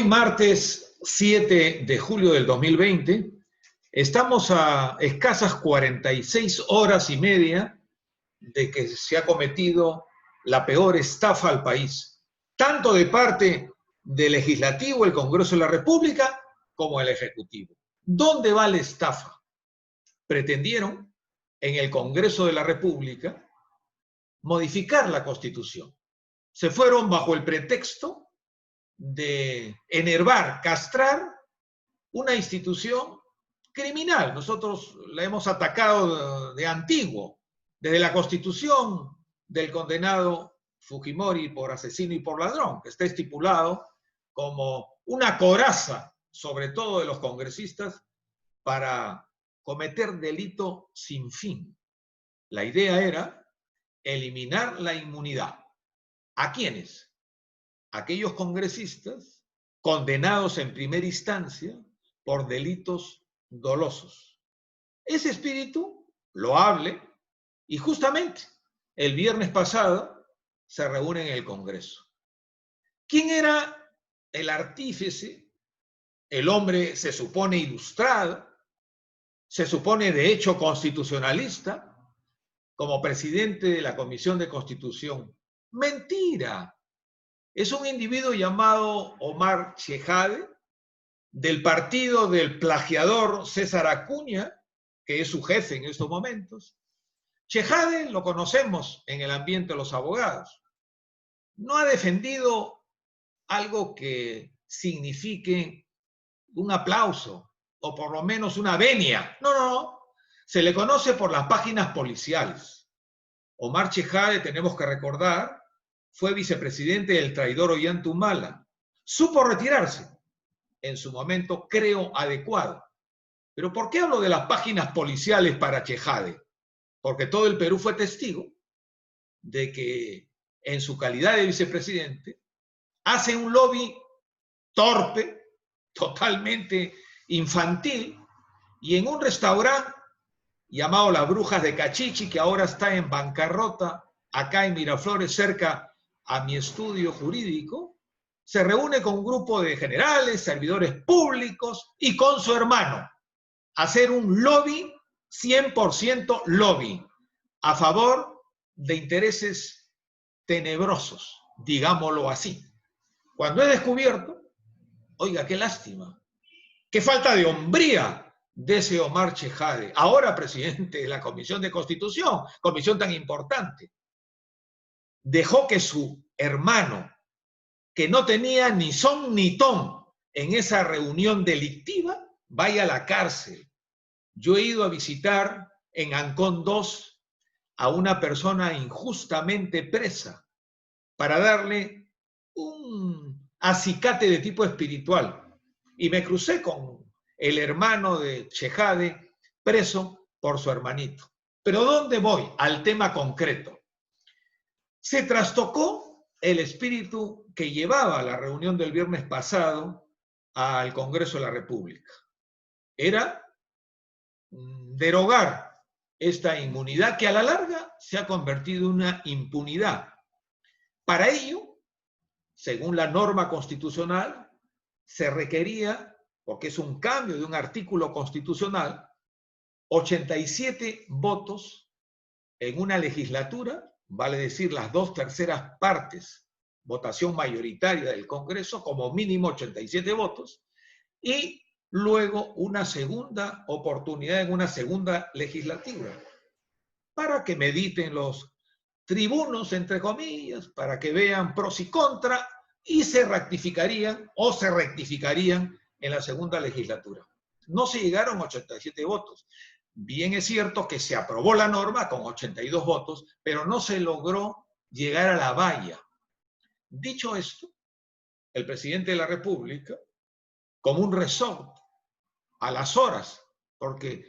martes 7 de julio del 2020, estamos a escasas 46 horas y media de que se ha cometido la peor estafa al país, tanto de parte del Legislativo, el Congreso de la República, como el Ejecutivo. ¿Dónde va la estafa? Pretendieron en el Congreso de la República modificar la Constitución. Se fueron bajo el pretexto de enervar, castrar una institución criminal. Nosotros la hemos atacado de antiguo, desde la Constitución del condenado Fujimori por asesino y por ladrón, que está estipulado como una coraza, sobre todo de los congresistas, para cometer delito sin fin. La idea era eliminar la inmunidad. ¿A quiénes? Aquellos congresistas condenados en primera instancia por delitos dolosos. Ese espíritu loable, y justamente el viernes pasado se reúne en el Congreso. ¿Quién era el artífice? El hombre se supone ilustrado, se supone de hecho constitucionalista, como presidente de la Comisión de Constitución. Mentira. Es un individuo llamado Omar Chejade, del partido del plagiador César Acuña, que es su jefe en estos momentos. Chejade lo conocemos en el ambiente de los abogados. No ha defendido algo que signifique un aplauso o por lo menos una venia. No. Se le conoce por las páginas policiales. Omar Chejade, tenemos que recordar, fue vicepresidente del traidor Ollanta Humala. Supo retirarse en su momento, creo, adecuado. Pero ¿por qué hablo de las páginas policiales para Chejade? Porque todo el Perú fue testigo de que en su calidad de vicepresidente hace un lobby torpe, totalmente infantil, y en un restaurante llamado Las Brujas de Cachichi, que ahora está en bancarrota, acá en Miraflores, cerca a mi estudio jurídico, se reúne con un grupo de generales, servidores públicos y con su hermano a hacer un lobby, 100% lobby, a favor de intereses tenebrosos, digámoslo así. Cuando he descubierto, oiga, qué lástima, qué falta de hombría de ese Omar Chejade, ahora presidente de la Comisión de Constitución, comisión tan importante. Dejó que su hermano, que no tenía ni son ni ton en esa reunión delictiva, vaya a la cárcel. Yo he ido a visitar en Ancón 2 a una persona injustamente presa para darle un acicate de tipo espiritual. Y me crucé con el hermano de Chejade preso por su hermanito. Pero ¿dónde voy? Al tema concreto. Se trastocó el espíritu que llevaba la reunión del viernes pasado al Congreso de la República. Era derogar esta inmunidad que a la larga se ha convertido en una impunidad. Para ello, según la norma constitucional, se requería, porque es un cambio de un artículo constitucional, 87 votos en una legislatura, vale decir las 2/3 partes, votación mayoritaria del Congreso, como mínimo 87 votos, y luego una segunda oportunidad en una segunda legislatura, para que mediten los tribunos, entre comillas, para que vean pros y contras, y se rectificarían en la segunda legislatura. No se llegaron a 87 votos. Bien es cierto que se aprobó la norma con 82 votos, pero no se logró llegar a la valla. Dicho esto, el presidente de la República, como un resort, a las horas, porque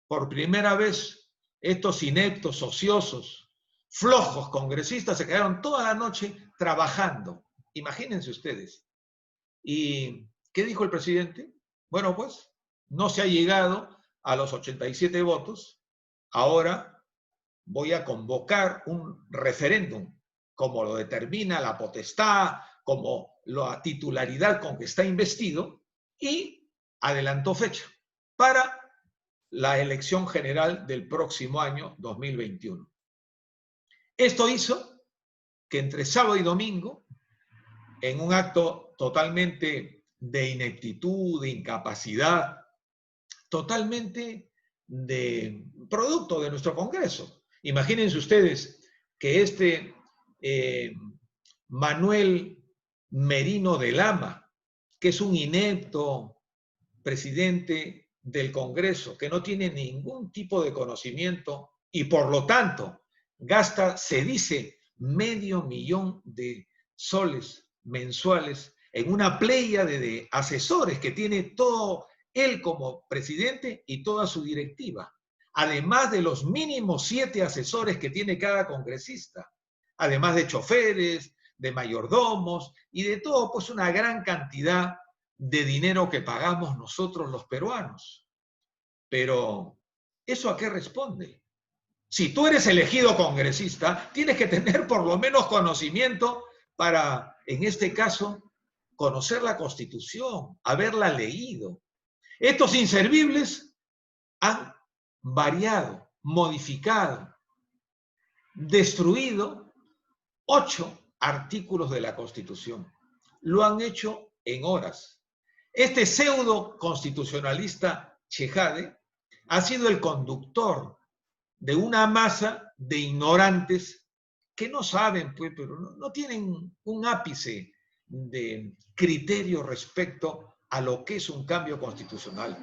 por primera vez estos ineptos, ociosos, flojos congresistas se quedaron toda la noche trabajando. Imagínense ustedes. ¿Y qué dijo el presidente? Bueno, pues no se ha llegado a los 87 votos. Ahora voy a convocar un referéndum, como lo determina la potestad como la titularidad con que está investido y adelantó fecha para la elección general del próximo año 2021. Esto hizo que entre sábado y domingo, en un acto totalmente de ineptitud, de incapacidad, totalmente de producto de nuestro Congreso. Imagínense ustedes que Manuel Merino de Lama, que es un inepto presidente del Congreso, que no tiene ningún tipo de conocimiento y por lo tanto gasta, se dice, $500,000 de soles mensuales en una pléyade de asesores que tiene todo él como presidente y toda su directiva, además de los mínimos 7 asesores que tiene cada congresista, además de choferes, de mayordomos y de todo, pues una gran cantidad de dinero que pagamos nosotros los peruanos. Pero, ¿eso a qué responde? Si tú eres elegido congresista, tienes que tener por lo menos conocimiento para, en este caso, conocer la Constitución, haberla leído. Estos inservibles han variado, modificado, destruido 8 artículos de la Constitución. Lo han hecho en horas. Este pseudo constitucionalista Chejade ha sido el conductor de una masa de ignorantes que no saben, pues, pero no tienen un ápice de criterio respecto a lo que es un cambio constitucional.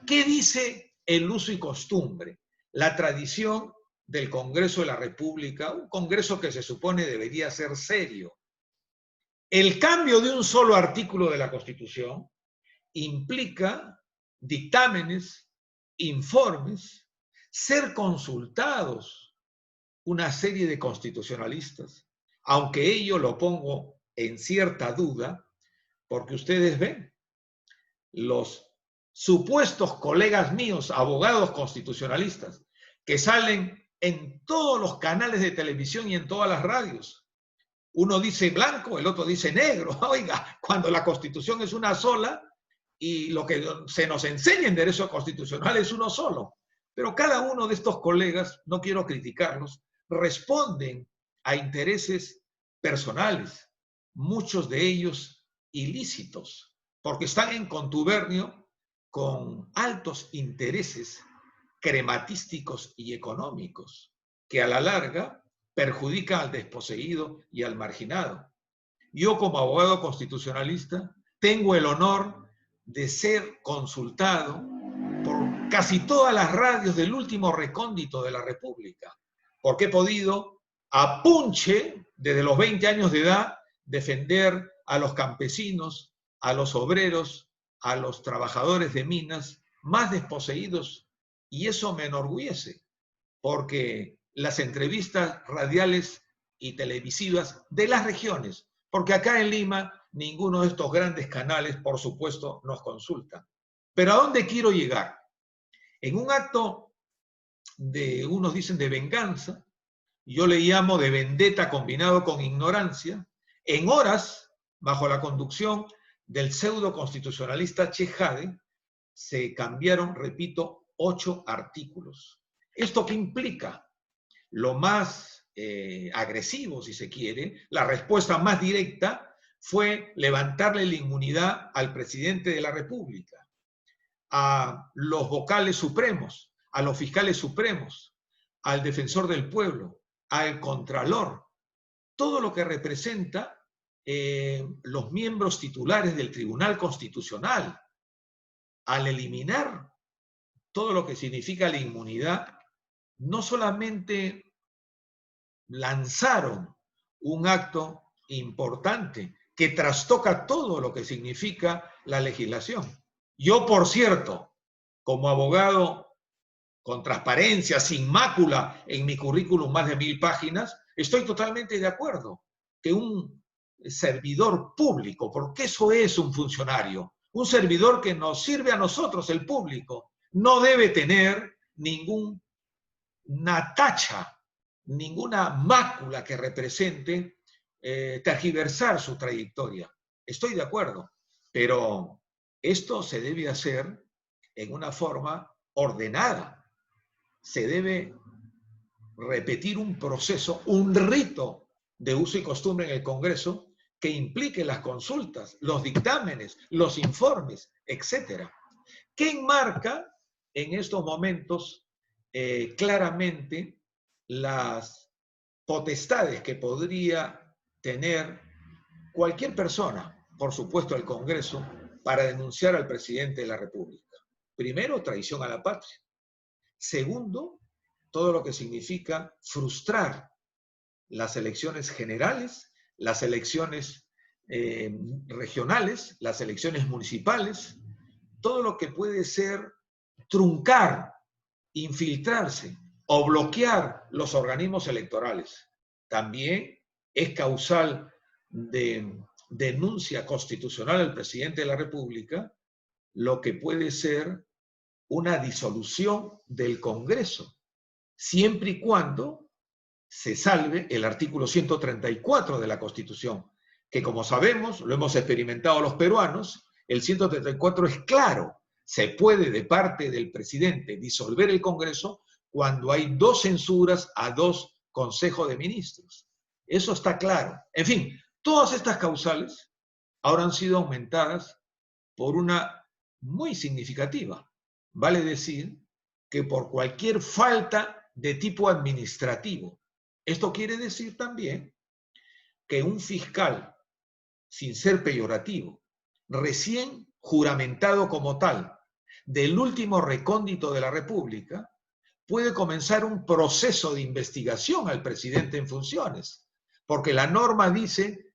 ¿Qué dice el uso y costumbre? La tradición del Congreso de la República, un Congreso que se supone debería ser serio. El cambio de un solo artículo de la Constitución implica dictámenes, informes, ser consultados una serie de constitucionalistas, aunque ello lo pongo en cierta duda, porque ustedes ven, los supuestos colegas míos, abogados constitucionalistas, que salen en todos los canales de televisión y en todas las radios. Uno dice blanco, el otro dice negro. Oiga, cuando la Constitución es una sola y lo que se nos enseña en derecho constitucional es uno solo. Pero cada uno de estos colegas, no quiero criticarlos, responden a intereses personales, muchos de ellos ilícitos, porque están en contubernio con altos intereses crematísticos y económicos, que a la larga perjudican al desposeído y al marginado. Yo, como abogado constitucionalista, tengo el honor de ser consultado por casi todas las radios del último recóndito de la República, porque he podido, a punche, desde los 20 años de edad, defender a los campesinos, a los obreros, a los trabajadores de minas más desposeídos, y eso me enorgullece, porque las entrevistas radiales y televisivas de las regiones, porque acá en Lima ninguno de estos grandes canales, por supuesto, nos consulta. Pero ¿a dónde quiero llegar? En un acto de, unos dicen de venganza, yo le llamo de vendetta combinado con ignorancia, en horas, bajo la conducción del pseudo constitucionalista Chejade, se cambiaron, repito, 8 artículos. ¿Esto qué implica? Lo más agresivo, si se quiere, la respuesta más directa fue levantarle la inmunidad al presidente de la República, a los vocales supremos, a los fiscales supremos, al defensor del pueblo, al contralor, todo lo que representa los miembros titulares del Tribunal Constitucional, al eliminar todo lo que significa la inmunidad, no solamente lanzaron un acto importante que trastoca todo lo que significa la legislación. Yo, por cierto, como abogado con transparencia, sin mácula en mi currículum, más de 1000 páginas, estoy totalmente de acuerdo que un servidor público, porque eso es un funcionario, un servidor que nos sirve a nosotros, el público, no debe tener ninguna tacha, ninguna mácula que represente tergiversar su trayectoria. Estoy de acuerdo, pero esto se debe hacer en una forma ordenada. Se debe repetir un proceso, un rito de uso y costumbre en el Congreso que implique las consultas, los dictámenes, los informes, etc. ¿Qué enmarca en estos momentos claramente las potestades que podría tener cualquier persona, por supuesto el Congreso, para denunciar al presidente de la República? Primero, traición a la patria. Segundo, todo lo que significa frustrar las elecciones generales, las elecciones regionales, las elecciones municipales, todo lo que puede ser truncar, infiltrarse o bloquear los organismos electorales. También es causal de denuncia constitucional al presidente de la República lo que puede ser una disolución del Congreso, siempre y cuando se salve el artículo 134 de la Constitución, que como sabemos, lo hemos experimentado los peruanos, el 134 es claro, se puede de parte del presidente disolver el Congreso cuando hay 2 censuras a 2 consejos de ministros. Eso está claro. En fin, todas estas causales ahora han sido aumentadas por una muy significativa. Vale decir que por cualquier falta de tipo administrativo. Esto quiere decir también que un fiscal, sin ser peyorativo, recién juramentado como tal, del último recóndito de la República, puede comenzar un proceso de investigación al presidente en funciones, porque la norma dice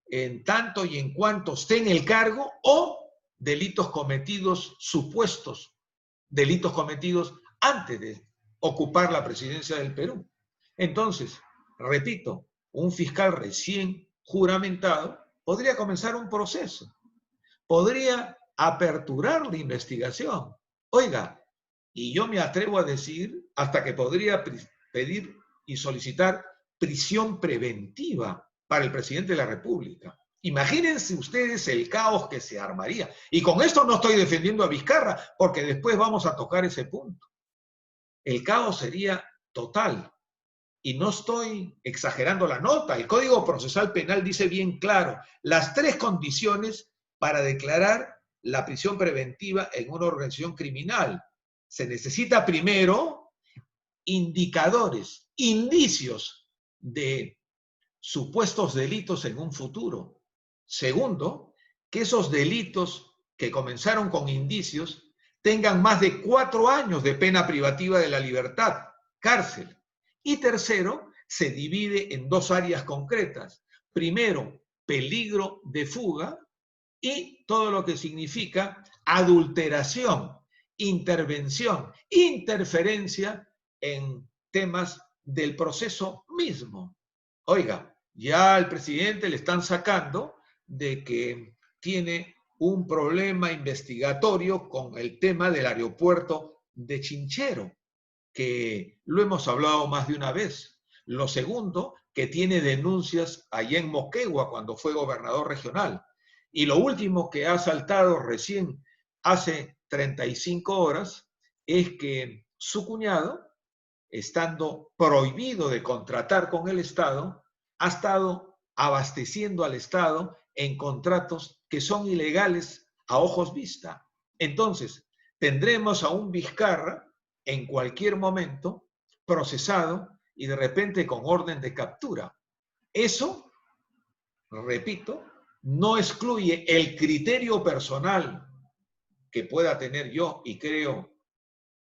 en tanto y en cuanto esté en el cargo o delitos cometidos, supuestos delitos cometidos antes de ocupar la presidencia del Perú. Entonces, repito, un fiscal recién juramentado podría comenzar un proceso, podría aperturar la investigación. Oiga, y yo me atrevo a decir hasta que podría pedir y solicitar prisión preventiva para el presidente de la República. Imagínense ustedes el caos que se armaría. Y con esto no estoy defendiendo a Vizcarra, porque después vamos a tocar ese punto. El caos sería total. Y no estoy exagerando la nota. El Código Procesal Penal dice bien claro las 3 condiciones para declarar la prisión preventiva en una organización criminal. Se necesita primero indicadores, indicios de supuestos delitos en un futuro. Segundo, que esos delitos que comenzaron con indicios tengan más de 4 años de pena privativa de la libertad, cárcel. Y tercero, se divide en 2 áreas concretas. Primero, peligro de fuga y todo lo que significa adulteración, intervención, interferencia en temas del proceso mismo. Oiga, ya al presidente le están sacando de que tiene un problema investigatorio con el tema del aeropuerto de Chinchero, que lo hemos hablado más de una vez. Lo segundo, que tiene denuncias allá en Moquegua cuando fue gobernador regional. Y lo último que ha saltado recién hace 35 horas es que su cuñado, estando prohibido de contratar con el Estado, ha estado abasteciendo al Estado en contratos que son ilegales a ojos vista. Entonces, tendremos a un Vizcarra en cualquier momento procesado y de repente con orden de captura. Eso, repito, no excluye el criterio personal que pueda tener yo y creo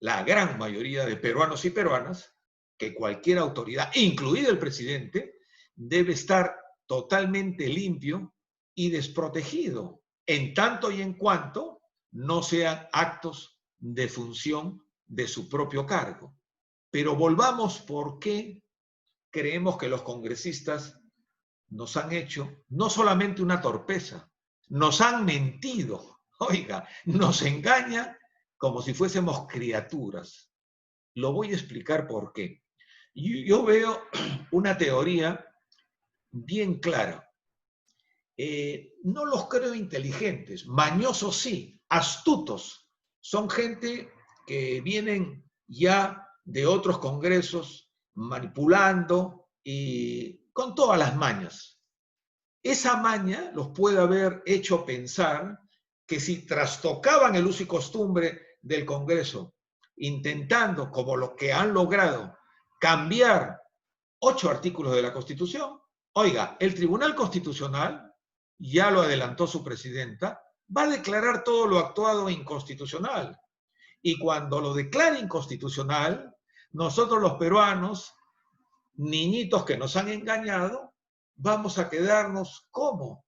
la gran mayoría de peruanos y peruanas, que cualquier autoridad, incluido el presidente, debe estar totalmente limpio y desprotegido, en tanto y en cuanto no sean actos de función de su propio cargo. Pero volvamos por qué creemos que los congresistas nos han hecho no solamente una torpeza, nos han mentido. Oiga, nos engañan como si fuésemos criaturas. Lo voy a explicar por qué. Yo veo una teoría bien clara. No los creo inteligentes, mañosos sí, astutos. Son gente que vienen ya de otros congresos manipulando y con todas las mañas. Esa maña los puede haber hecho pensar que si trastocaban el uso y costumbre del Congreso, intentando, como lo que han logrado, cambiar 8 artículos de la Constitución, oiga, el Tribunal Constitucional, ya lo adelantó su presidenta, va a declarar todo lo actuado inconstitucional. Y cuando lo declare inconstitucional, nosotros los peruanos, niñitos que nos han engañado, vamos a quedarnos ¿cómo?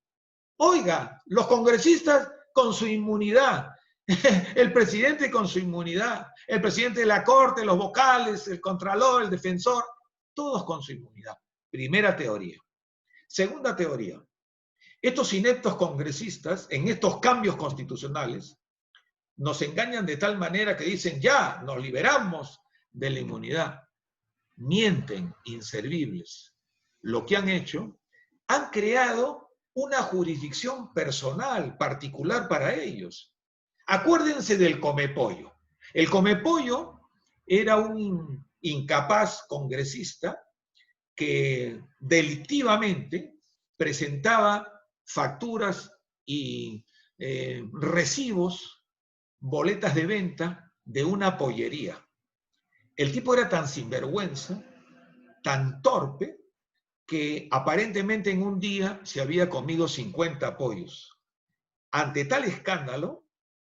Oiga, los congresistas con su inmunidad, el presidente con su inmunidad, el presidente de la Corte, los vocales, el contralor, el defensor, todos con su inmunidad. Primera teoría. Segunda teoría. Estos ineptos congresistas, en estos cambios constitucionales, nos engañan de tal manera que dicen, ya, nos liberamos de la inmunidad. Mienten, inservibles. Lo que han hecho, han creado una jurisdicción personal, particular para ellos. Acuérdense del Comepollo. El Comepollo era un incapaz congresista que delictivamente presentaba facturas y recibos, boletas de venta de una pollería. El tipo era tan sinvergüenza, tan torpe, que aparentemente en un día se había comido 50 pollos. Ante tal escándalo,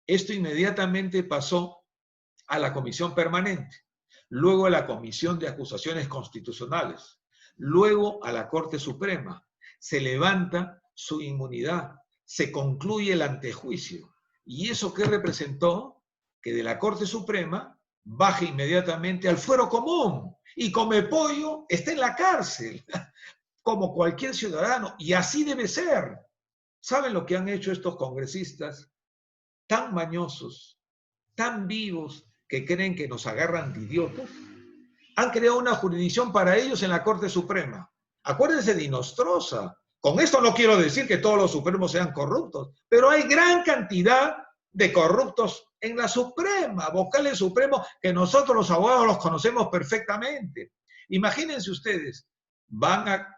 esto inmediatamente pasó a la Comisión Permanente, luego a la Comisión de Acusaciones Constitucionales, luego a la Corte Suprema. Se levanta su inmunidad, se concluye el antejuicio. ¿Y eso qué representó? Que de la Corte Suprema baja inmediatamente al fuero común y Comepollo está en la cárcel, como cualquier ciudadano, y así debe ser. ¿Saben lo que han hecho estos congresistas? Tan mañosos, tan vivos, que creen que nos agarran de idiotas. Han creado una jurisdicción para ellos en la Corte Suprema. Acuérdense de Inostroza. Con esto no quiero decir que todos los supremos sean corruptos, pero hay gran cantidad de corruptos en la Suprema, vocales supremos, que nosotros los abogados los conocemos perfectamente. Imagínense ustedes, van a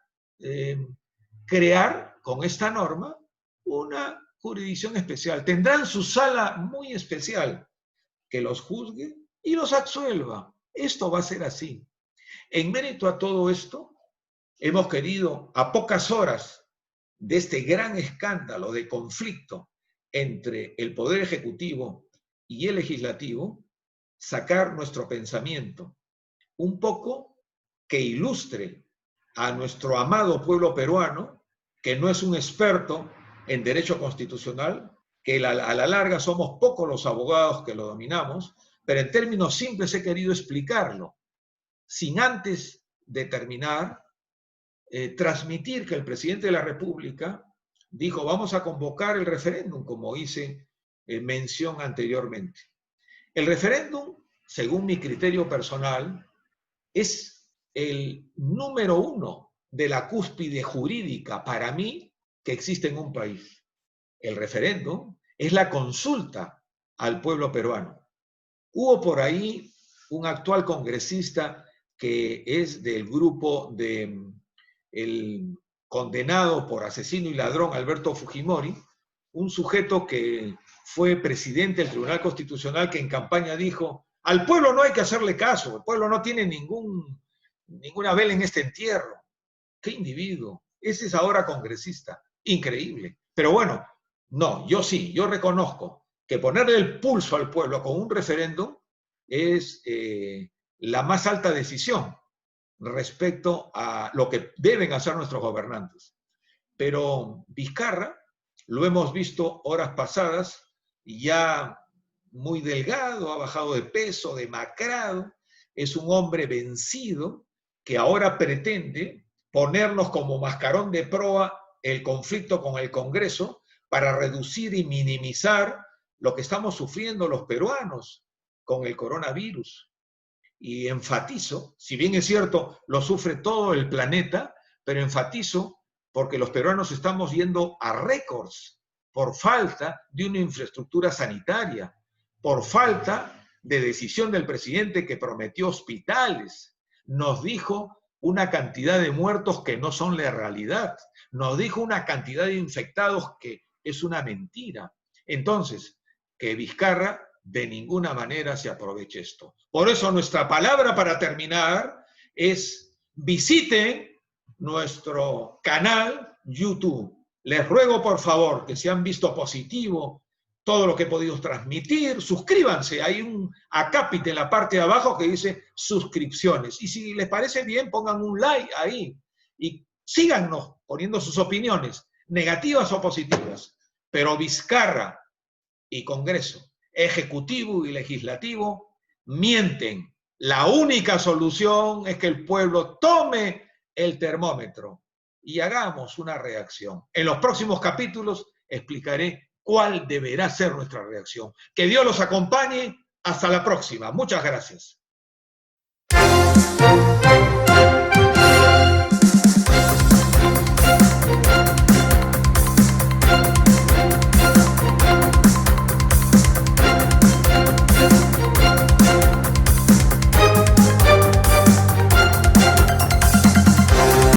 crear con esta norma una jurisdicción especial. Tendrán su sala muy especial que los juzgue y los absuelva. Esto va a ser así. En mérito a todo esto, hemos querido, a pocas horas de este gran escándalo de conflicto entre el Poder Ejecutivo y el Legislativo, sacar nuestro pensamiento, un poco que ilustre a nuestro amado pueblo peruano, que no es un experto en derecho constitucional, que a la larga somos pocos los abogados que lo dominamos, pero en términos simples he querido explicarlo, sin antes de terminar, transmitir que el presidente de la República dijo, vamos a convocar el referéndum, como hice mención anteriormente. El referéndum, según mi criterio personal, es el número 1 de la cúspide jurídica para mí que existe en un país. El referéndum es la consulta al pueblo peruano. Hubo por ahí un actual congresista que es del grupo de el condenado por asesino y ladrón Alberto Fujimori, un sujeto que fue presidente del Tribunal Constitucional que en campaña dijo, al pueblo no hay que hacerle caso, el pueblo no tiene ninguna vela en este entierro. ¡Qué individuo! Ese es ahora congresista. Increíble. Pero bueno, no, yo reconozco que ponerle el pulso al pueblo con un referéndum es la más alta decisión respecto a lo que deben hacer nuestros gobernantes. Pero Vizcarra, lo hemos visto horas pasadas, ya muy delgado, ha bajado de peso, demacrado, es un hombre vencido que ahora pretende ponernos como mascarón de proa el conflicto con el Congreso para reducir y minimizar lo que estamos sufriendo los peruanos con el coronavirus. Y enfatizo, si bien es cierto, lo sufre todo el planeta, pero enfatizo porque los peruanos estamos yendo a récords por falta de una infraestructura sanitaria, por falta de decisión del presidente que prometió hospitales, nos dijo una cantidad de muertos que no son la realidad, nos dijo una cantidad de infectados que es una mentira. Entonces, que Vizcarra de ninguna manera se aproveche esto. Por eso nuestra palabra para terminar es: visiten nuestro canal YouTube. Les ruego por favor que si han visto positivo todo lo que he podido transmitir, suscríbanse. Hay un acápite en la parte de abajo que dice suscripciones. Y si les parece bien, pongan un like ahí. Y síganos poniendo sus opiniones, negativas o positivas. Pero Vizcarra y Congreso, Ejecutivo y Legislativo, mienten. La única solución es que el pueblo tome el termómetro y hagamos una reacción. En los próximos capítulos explicaré cuál deberá ser nuestra reacción. Que Dios los acompañe. Hasta la próxima. Muchas gracias.